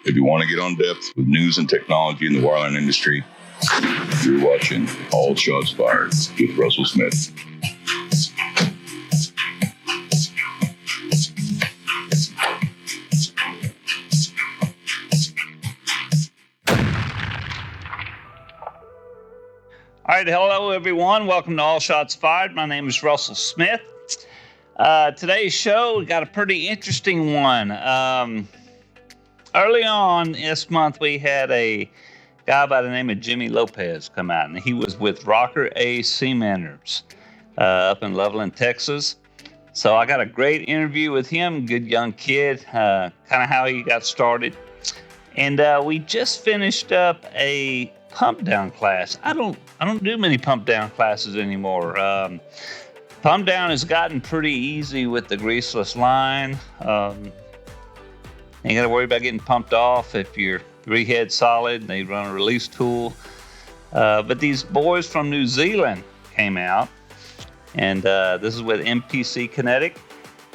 If you want to get on depth with news and technology in the wireline industry, you're watching All Shots Fired with Russell Smith. All right, hello everyone. Welcome to All Shots Fired. My name is Russell Smith. Today's show, we got a pretty interesting one. Early on this month, we had a guy by the name of Jimmy Lopez come out, and he was with Rocker A Cementers up in Loveland, Texas. So I got a great interview with him, good young kid, kind of how he got started. And we just finished up a pump down class. I don't do many pump down classes anymore. Pump down has gotten pretty easy with the greaseless line. Ain't got to worry about getting pumped off if your three-head's solid and they run a release tool. But these boys from New Zealand came out, and this is with MPC Kinetic,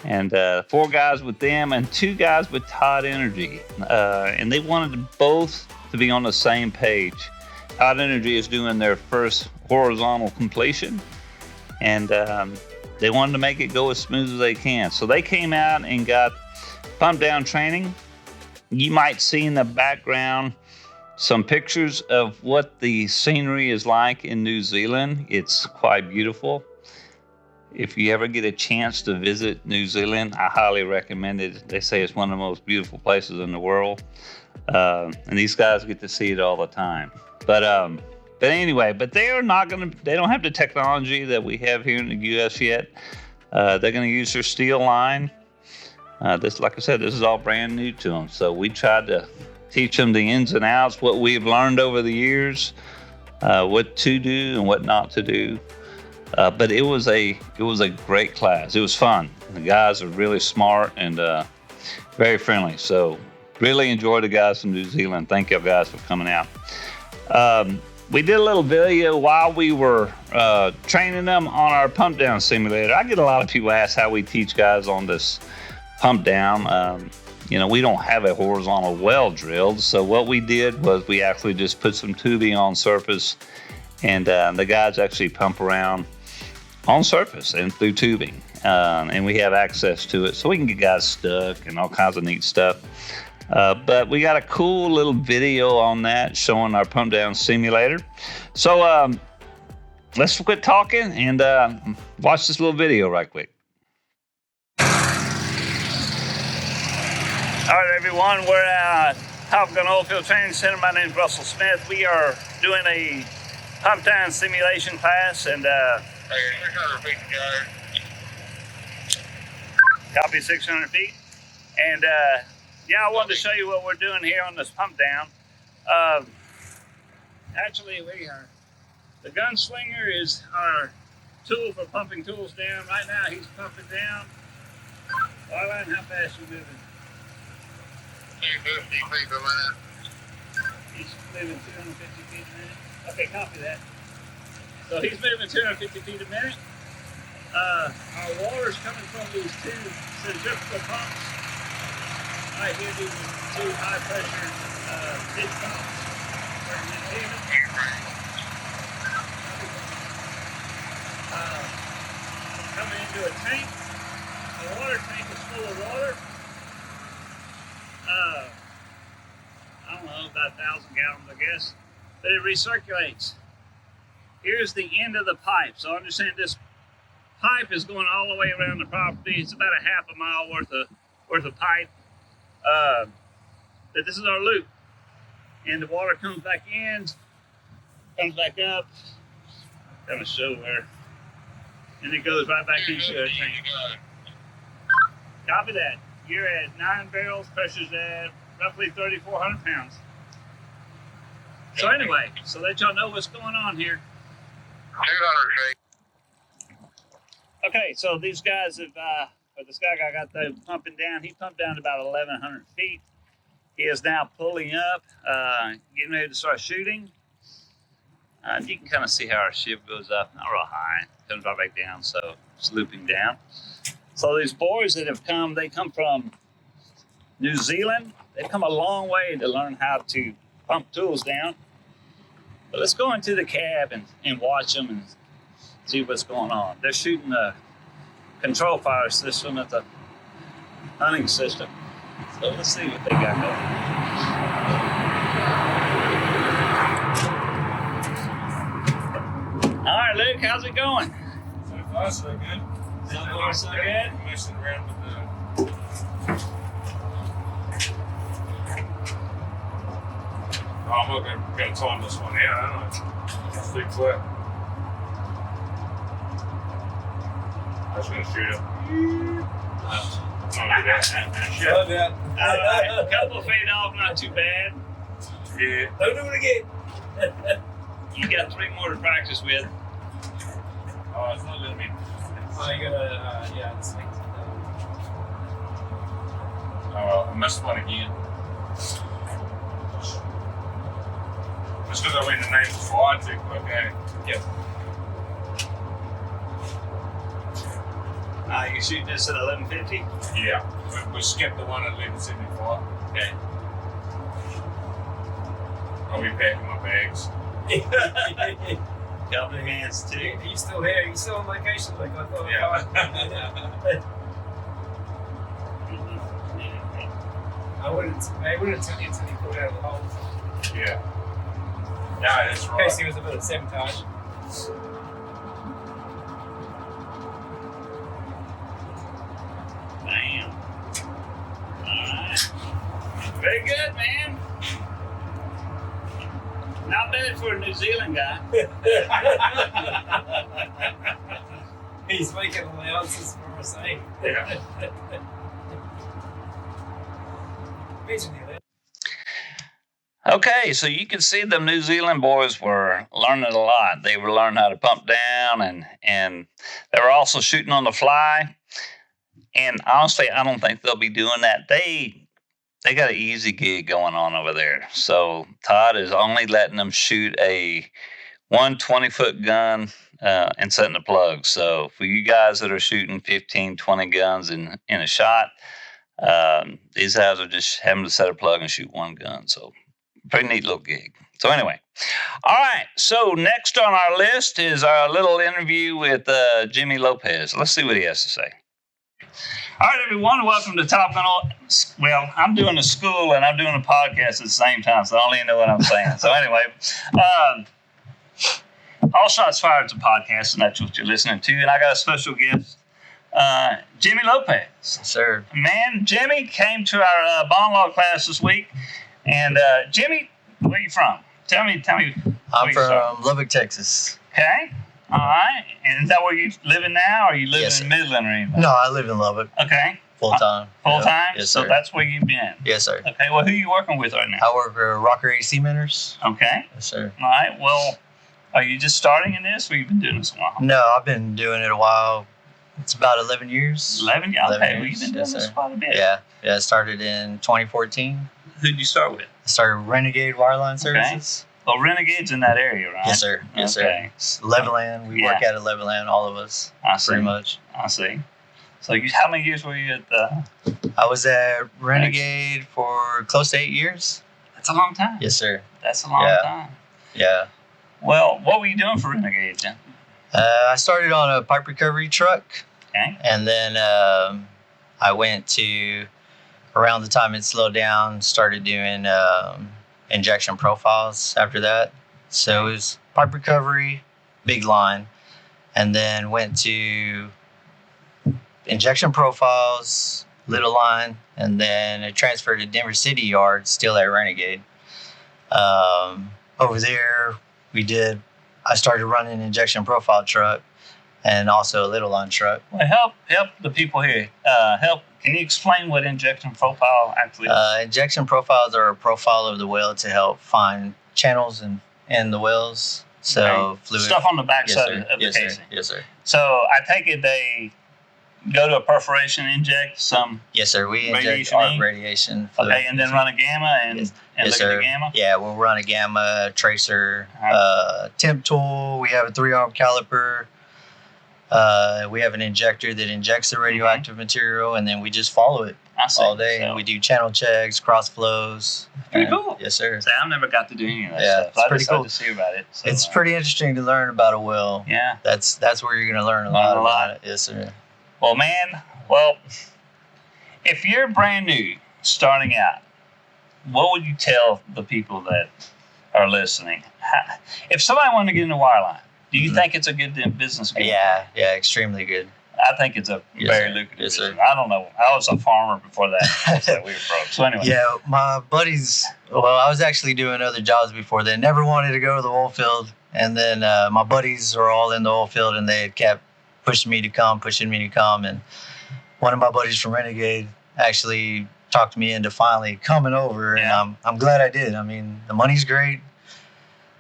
and 4 guys with them and 2 guys with Todd Energy. And they wanted both to be on the same page. Todd Energy is doing their first horizontal completion, and they wanted to make it go as smooth as they can. So they came out and got pump down training. You might see in the background some pictures of what the scenery is like in New Zealand. It's quite beautiful. If you ever get a chance to visit New Zealand, I highly recommend it. They say it's one of the most beautiful places in the world. And these guys get to see it all the time. But anyway, they don't have the technology that we have here in the U.S. yet. They're going to use their steel line. This, like I said, this is all brand new to them. So we tried to teach them the ins and outs, what we've learned over the years, what to do and what not to do. But it was a great class. It was fun. The guys are really smart and very friendly. So really enjoy the guys from New Zealand. Thank you guys for coming out. We did a little video while we were training them on our pump down simulator. I get a lot of people ask how we teach guys on this pump down. We don't have a horizontal well drilled. So what we did was we actually just put some tubing on surface, and the guys actually pump around on surface and through tubing. And we have access to it, so we can get guys stuck and all kinds of neat stuff. But we got a cool little video on that showing our pump down simulator. So let's quit talking and watch this little video right quick. All right, everyone, we're at Top Gun Oilfield Training Center. My name is Russell Smith. We are doing a pump down simulation class, and 600 feet, copy 600 feet. And I wanted to show you what we're doing here on this pump down. Actually, the gunslinger is our tool for pumping tools down. Right now, he's pumping down. Arlen, how fast are you moving? 250 feet per minute. He's moving 250 feet a minute. Okay, copy that. So he's moving 250 feet a minute. Our water's coming from these 2 centrifugal pumps. Right here, these are 2 high pressure big pumps. Coming into a tank. The water tank is full of water. I don't know, about 1,000 gallons, I guess. But it recirculates. Here's the end of the pipe. So understand this pipe is going all the way around the property. It's about a half a mile worth of pipe. But this is our loop. And the water comes back in, comes back up. Kind of show where. And it goes right back into the tank. Copy that. You're at 9 barrels, pressure's at roughly 3,400 pounds. So anyway, so let y'all know what's going on here. 200 feet. Okay, so these guys have, this guy got the pumping down. He pumped down to about 1,100 feet. He is now pulling up, getting ready to start shooting. You can kind of see how our shift goes up, not real high, comes right back down, so it's looping down. So these boys that have come, they come from New Zealand. they've come a long way to learn how to pump tools down. But let's go into the cab and watch them and see what's going on. They're shooting a control fire system at the hunting system. So let's see what they got going. All right, Luke, how's it going? So far, so good. So far, so good? Messing around with the... Oh, I'm not going to time this one out, aren't I? Let's fix that. I'm just going to shoot it. Shut down. All right, a couple feet off, not too bad. Yeah. Don't do it again. You got 3 more to practice with. Oh, it's not letting me. So you gotta, yeah, it's like, Oh, I missed one again. Just because I went the name before, too quick, eh? Yep. You shooting this at 1150? Yeah. We skipped the one at 1175. Okay. I'll be packing my bags. Couple of hands too. Are you still here? Are you still on location? Like I thought. Yeah. I wouldn't tell you until you pulled out of the hole. Yeah. Yeah, that's In right. case he was a bit of sabotage. Bam. Alright. Very good, man. Not bad for a New Zealand guy. He's making allowances for us, eh? Yeah. Imagine the Okay, so you can see the New Zealand boys were learning a lot. They were learning how to pump down, and they were also shooting on the fly. And honestly, I don't think they'll be doing that. They got an easy gig going on over there. So Todd is only letting them shoot a 120-foot gun and setting the plug. So for you guys that are shooting 15, 20 guns in a shot, these guys are just having to set a plug and shoot one gun. So pretty neat little gig. So anyway, all right. So next on our list is our little interview with Jimmy Lopez. Let's see what he has to say. All right, everyone, welcome to Top Gun. Well, I'm doing a school and I'm doing a podcast at the same time, so I don't even know what I'm saying. So anyway, All Shots Fired is a podcast, and that's what you're listening to. And I got a special guest, Jimmy Lopez. Sir. Man, Jimmy came to our bond law class this week. And Jimmy, where are you from? Tell me. I'm from Lubbock, Texas. Okay. All right. And is that where you're living now, or are you living Yes, in sir. Midland or anything? No, I live in Lubbock. Okay. Full time. Full time? Yes, So sir. that's where you've been. Yes, sir. Okay. Well, who are you working with right now? I work for Rocker AC Mentors. Okay. Yes, sir. All right. Well, are you just starting in this, or you've been doing this a while? No, I've been doing it a while. It's about 11 years. 11 years? 11 Okay. Well, years. you've been doing Yes, this sir. quite a bit. Yeah. I started in 2014. Who'd you start with? I started Renegade Wireline Services. Well, Renegade's in that area, right? Yes, sir. Yes, Okay. sir. Leveland. We work out of Leveland, all of us, I see. pretty much. I see. So how many years were you at the... I was at Renegade for close to 8 years. That's a long time. Yes, sir. That's a long Yeah. time. Yeah. Well, what were you doing for Renegade then? I started on a pipe recovery truck. Okay. And then I went to, around the time it slowed down, started doing injection profiles after that. So it was pipe recovery, big line, and then went to injection profiles, little line, and then it transferred to Denver City Yard, still at Renegade. Over there, I started running an injection profile truck and also a little line truck. Well, help the people here. Can you explain what injection profile actually is? Injection profiles are a profile of the well to help find channels in the wells. So Okay. fluid Stuff on the back Yes, side sir. of the Yes, sir. casing. Yes, sir. So I take it they go to a perforation, inject some, Yes, sir. We inject Radiation arc ink? radiation fluid. okay, and then run a gamma and, Yes. and Yes, look at sir. the gamma? Yeah, we'll run a gamma, tracer, Uh-huh. temp tool. We have a 3-arm caliper. We have an injector that injects the radioactive material, and then we just follow it. I see. all day. So, We do channel checks, cross flows. pretty cool. Yes, sir. See, I've never got to do any of that Yeah, stuff. it's pretty I cool. just hear about it. So, It's pretty interesting to learn about a well. Yeah. That's where you're going to learn a Learn lot a lot. about it. Yes, sir. Well, man, if you're brand new, starting out, what would you tell the people that are listening? If somebody wanted to get into wireline, do you think it's a good business? Yeah, extremely good. I think it's a very lucrative business. I don't know. I was a farmer before that. We were broke. So anyway. Yeah, my buddies, I was actually doing other jobs before then. Never wanted to go to the oil field. And then my buddies were all in the oil field, and they had kept pushing me to come. And one of my buddies from Renegade actually talked me into finally coming over. Yeah. And I'm glad I did. I mean, the money's great.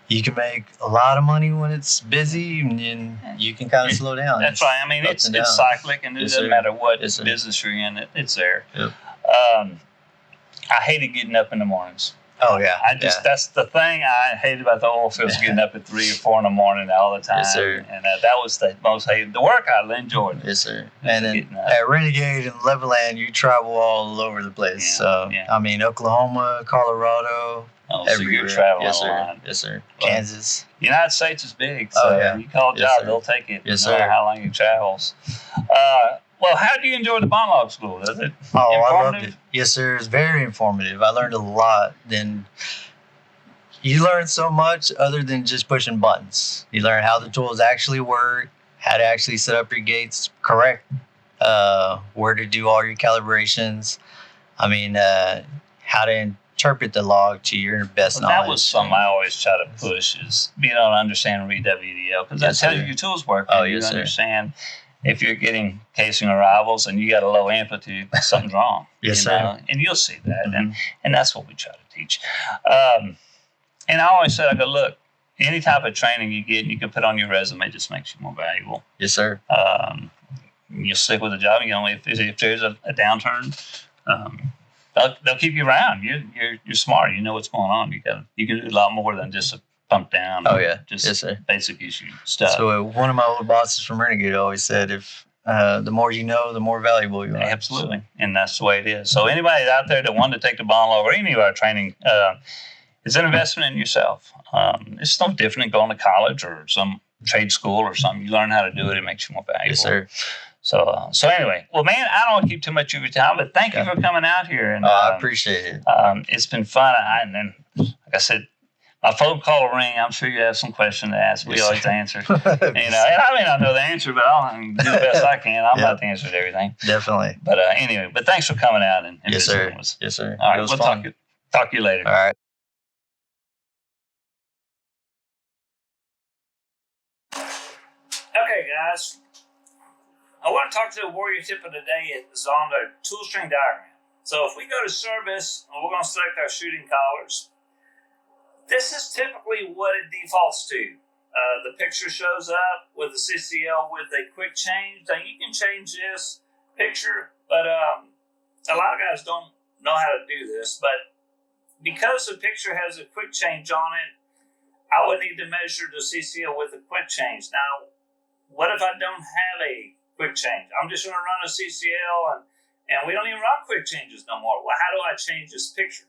You can make a lot of money when it's busy, and you can kind of slow down. That's right. I mean, it's cyclic, and it doesn't matter what business you're in. It's there. Yep. I hated getting up in the mornings. Oh, yeah. That's the thing I hated about the oil fields, getting up at 3 or 4 in the morning all the time. Yes, sir. And that was the most hated. The work I enjoyed. Yes, sir. And then at Renegade and Leveland, you travel all over the place. I mean, Oklahoma, Colorado, everywhere. So you're traveling yes, a sir. lot. Yes, sir. Kansas. The United States is big. So you call a job, they'll take it. Yes, no matter sir. how long you travels. Well, how do you enjoy the bond log school? Is it informative? I loved it. Yes, sir. It's very informative. I learned a lot. Then you learn so much other than just pushing buttons. You learn how the tools actually work, how to actually set up your gates correct, where to do all your calibrations. I mean, how to interpret the log to your best knowledge. That was something I always try to push, is being able to understand and read WDL, because that tells you your tools work. Oh, you yes, understand if you're getting casing arrivals and you got a low amplitude, something's wrong. Yes, sir. sir. And you'll see that, and that's what we try to teach. And I always said, I go, look, any type of training you get and you can put on your resume just makes you more valuable. Yes, sir. You'll stick with the job. You know, if there's a downturn, they'll keep you around. You're smart. You know what's going on. You can do a lot more than just a pump down. Oh, yeah. Just yes, sir. Basic issue stuff. So one of my old bosses from Renegade always said, if the more you know, the more valuable you are. Absolutely. And that's the way it is. So anybody out there that wanted to take the bond log or any of our training, it's an investment in yourself. It's no different than going to college or some trade school or something. You learn how to do it. It makes you more valuable. Yes, sir. So anyway, well, man, I don't want to keep too much of your time, but thank you for coming out here. And I appreciate it. It's been fun. And then, like I said, my phone call will ring. I'm sure you have some question to ask. We always answer. And I may not know the answer, but I'll do the best I can. I'm not the answer to everything. Definitely. But anyway, thanks for coming out and yes, sir. visiting us. Yes, sir. All right, we'll talk to you later. All right. Okay, guys. I want to talk to the warrior tip of the day. It's on the tool string diagram. So if we go to service, and we're going to select our shooting collars, this is typically what it defaults to. The picture shows up with the CCL with a quick change. Now you can change this picture, but a lot of guys don't know how to do this. But because the picture has a quick change on it, I would need to measure the CCL with a quick change. Now, what if I don't have a quick change? I'm just going to run a CCL, and we don't even run quick changes no more. Well, how do I change this picture?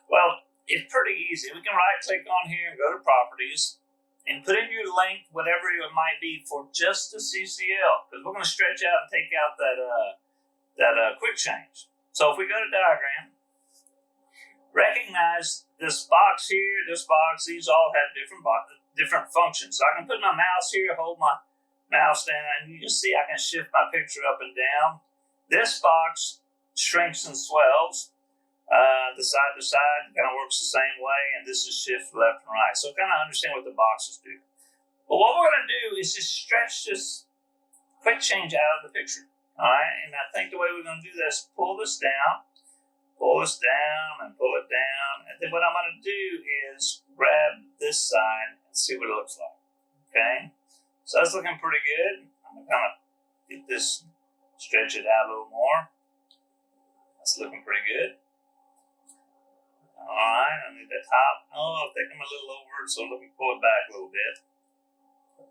Well, it's pretty easy. We can right-click on here and go to Properties and put in your length, whatever it might be, for just the CCL, because we're going to stretch out and take out that quick change. So if we go to Diagram, recognize this box here, this box, these all have different functions. So I can put my mouse here, hold my mouse down, and you can see I can shift my picture up and down. This box shrinks and swells. The side to side kind of works the same way, and this is shift left and right. So kind of understand what the boxes do. But what we're going to do is just stretch this quick change out of the picture. All right, and I think the way we're going to do this, pull this down, and pull it down. And then what I'm going to do is grab this side and see what it looks like. Okay? So that's looking pretty good. I'm going to kind of get this, stretch it out a little more. That's looking pretty good. All right, I need the top. Oh, I think I'm a little over it, so let me pull it back a little bit.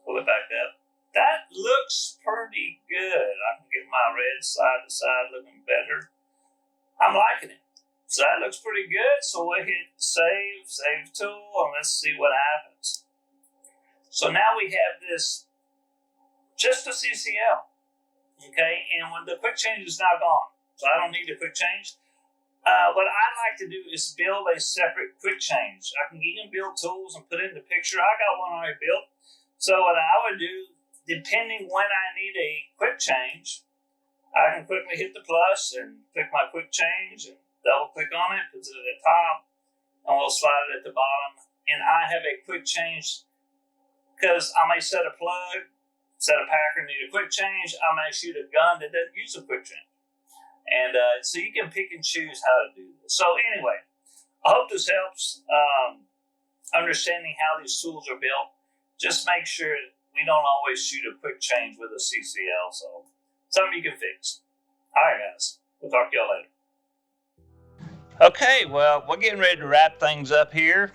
Pull it back up. That looks pretty good. I can get my red side to side looking better. I'm liking it. So that looks pretty good. So we'll hit save tool, and let's see what happens. So now we have this, just a CCL. Okay, and when the quick change is now gone, so I don't need the quick change. What I like to do is build a separate quick change. I can even build tools and put it in the picture. I got one already built. So what I would do, depending when I need a quick change, I can quickly hit the plus and click my quick change and double click on it, puts it at the top, and we'll slide it at the bottom. And I have a quick change because I may set a plug, set a packer, need a quick change. I may shoot a gun that doesn't use a quick change. And so you can pick and choose how to do this. So anyway, I hope this helps understanding how these tools are built. Just make sure we don't always shoot a quick change with a CCL. So something you can fix. All right, guys. We'll talk to y'all later. Okay, well, we're getting ready to wrap things up here.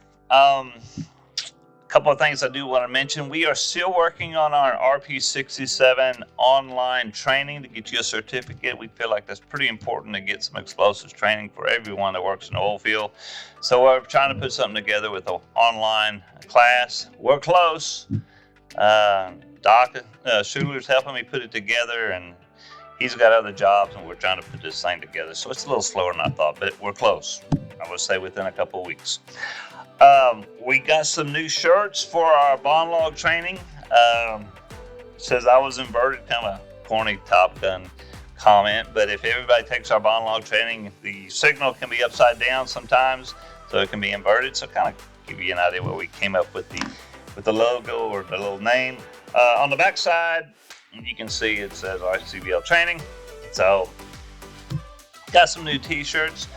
Couple of things I do want to mention. We are still working on our RP67 online training to get you a certificate. We feel like that's pretty important to get some explosives training for everyone that works in the oil field. So we're trying to put something together with an online class. We're close. Doc Schuler's helping me put it together, and he's got other jobs, and we're trying to put this thing together. So it's a little slower than I thought, but we're close. I would say within a couple of weeks. We got some new shirts for our bond log training. It says I was inverted, kind of a corny Top Gun comment, but if everybody takes our bond log training, the signal can be upside down sometimes, so it can be inverted. So kind of give you an idea where we came up with the logo or the little name. On the back side, you can see it says RCBL training. So got some new t-shirts.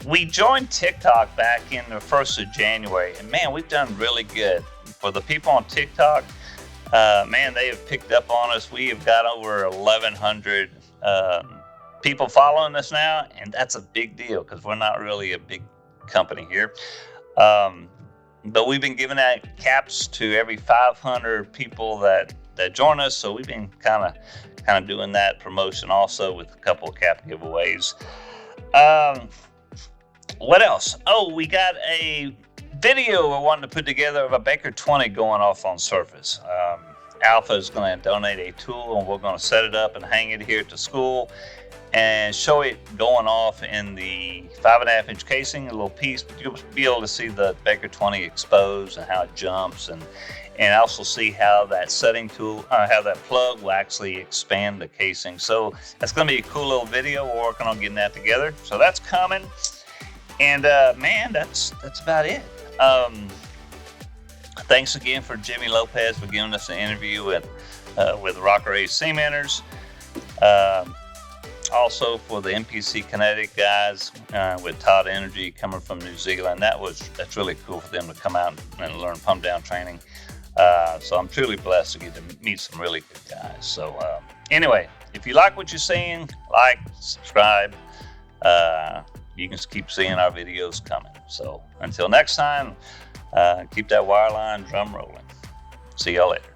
We joined TikTok back in the 1st of January, and man, we've done really good. For the people on TikTok, man, they have picked up on us. We have got over 1,100 people following us now, and that's a big deal because we're not really a big company here. But we've been giving out caps to every 500 people that join us, so we've been kind of doing that promotion also with a couple of cap giveaways. What else? Oh, we got a video we're wanting to put together of a Baker 20 going off on surface. Alpha is going to donate a tool, and we're going to set it up and hang it here at the school and show it going off in the 5.5-inch casing, a little piece, but you'll be able to see the Baker 20 exposed and how it jumps, and also see how that setting tool, how that plug will actually expand the casing. So that's going to be a cool little video. We're working on getting that together. So that's coming. And man, that's about it. Thanks again for Jimmy Lopez for giving us an interview with Rocker Ace Cementers. Also for the MPC Kinetic guys with Todd Energy coming from New Zealand. That's really cool for them to come out and learn pump down training. So I'm truly blessed to get to meet some really good guys. So anyway, if you like what you're seeing, like, subscribe. You can keep seeing our videos coming. So until next time, keep that wireline drum rolling. See y'all later.